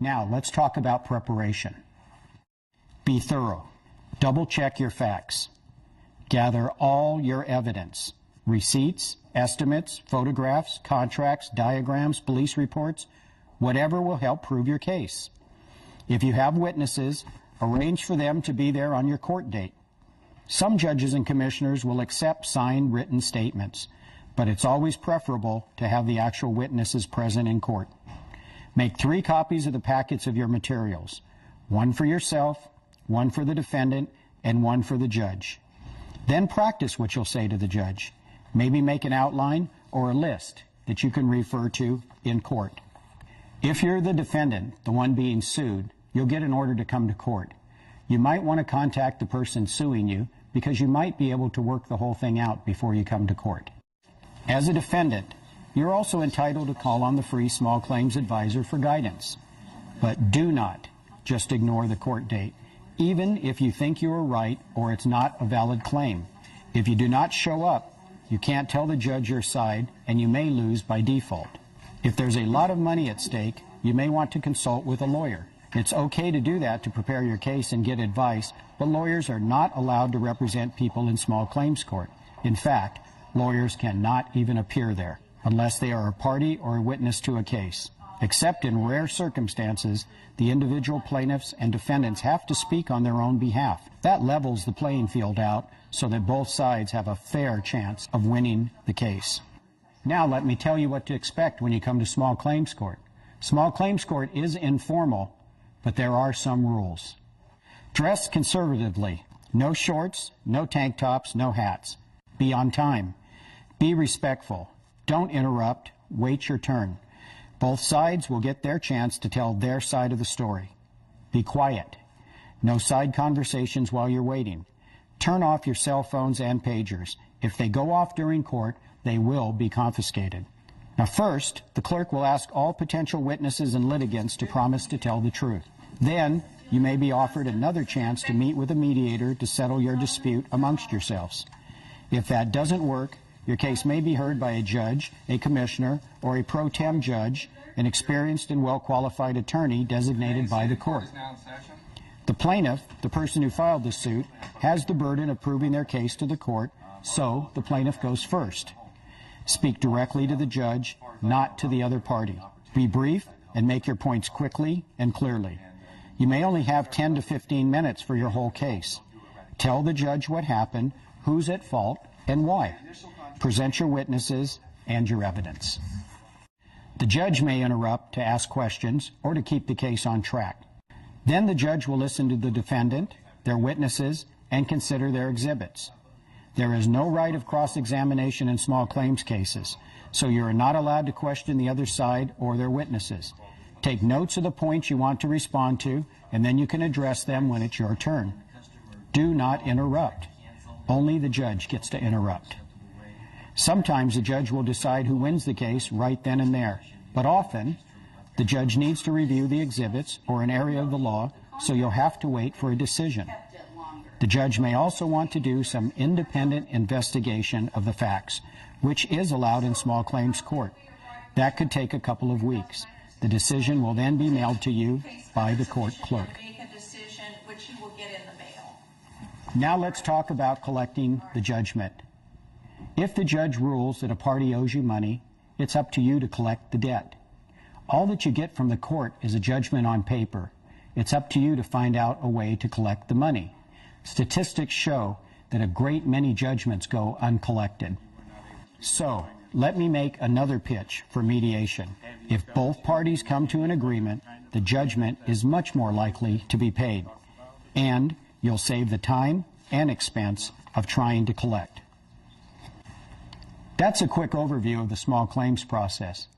Now, let's talk about preparation. Be thorough. Double check your facts. Gather all your evidence. Receipts, estimates, photographs, contracts, diagrams, police reports, whatever will help prove your case. If you have witnesses, arrange for them to be there on your court date. Some judges and commissioners will accept signed written statements, but it's always preferable to have the actual witnesses present in court. Make 3 copies of the packets of your materials, 1 for yourself, 1 for the defendant, and 1 for the judge. Then practice what you'll say to the judge. Maybe make an outline or a list that you can refer to in court. If you're the defendant, the one being sued, you'll get an order to come to court. You might want to contact the person suing you because you might be able to work the whole thing out before you come to court. As a defendant, you're also entitled to call on the free small claims advisor for guidance. But do not just ignore the court date, even if you think you are right or it's not a valid claim. If you do not show up, you can't tell the judge your side and you may lose by default. If there's a lot of money at stake, you may want to consult with a lawyer. It's okay to do that to prepare your case and get advice, but lawyers are not allowed to represent people in small claims court. In fact, lawyers cannot even appear there unless they are a party or a witness to a case. Except in rare circumstances, the individual plaintiffs and defendants have to speak on their own behalf. That levels the playing field out so that both sides have a fair chance of winning the case. Now let me tell you what to expect when you come to small claims court. Small claims court is informal, but there are some rules. Dress conservatively. No shorts, no tank tops, no hats. Be on time. Be respectful. Don't interrupt. Wait your turn. Both sides will get their chance to tell their side of the story. Be quiet. No side conversations while you're waiting. Turn off your cell phones and pagers. If they go off during court, they will be confiscated. Now first, the clerk will ask all potential witnesses and litigants to promise to tell the truth. Then, you may be offered another chance to meet with a mediator to settle your dispute amongst yourselves. If that doesn't work, your case may be heard by a judge, a commissioner, or a pro tem judge, an experienced and well-qualified attorney designated by the court. The plaintiff, the person who filed the suit, has the burden of proving their case to the court, so the plaintiff goes first. Speak directly to the judge, not to the other party. Be brief and make your points quickly and clearly. You may only have 10 to 15 minutes for your whole case. Tell the judge what happened, who's at fault, and why. Present your witnesses and your evidence. The judge may interrupt to ask questions or to keep the case on track. Then the judge will listen to the defendant, their witnesses, and consider their exhibits. There is no right of cross-examination in small claims cases, so you are not allowed to question the other side or their witnesses. Take notes of the points you want to respond to, and then you can address them when it's your turn. Do not interrupt. Only the judge gets to interrupt. Sometimes the judge will decide who wins the case right then and there, but often the judge needs to review the exhibits or an area of the law, so you'll have to wait for a decision. The judge may also want to do some independent investigation of the facts, which is allowed in small claims court. That could take a couple of weeks. The decision will then be mailed to you by the court clerk. Now let's talk about collecting the judgment. If the judge rules that a party owes you money, it's up to you to collect the debt. All that you get from the court is a judgment on paper. It's up to you to find out a way to collect the money. Statistics show that a great many judgments go uncollected. So, let me make another pitch for mediation. If both parties come to an agreement, the judgment is much more likely to be paid, and you'll save the time and expense of trying to collect. That's a quick overview of the small claims process.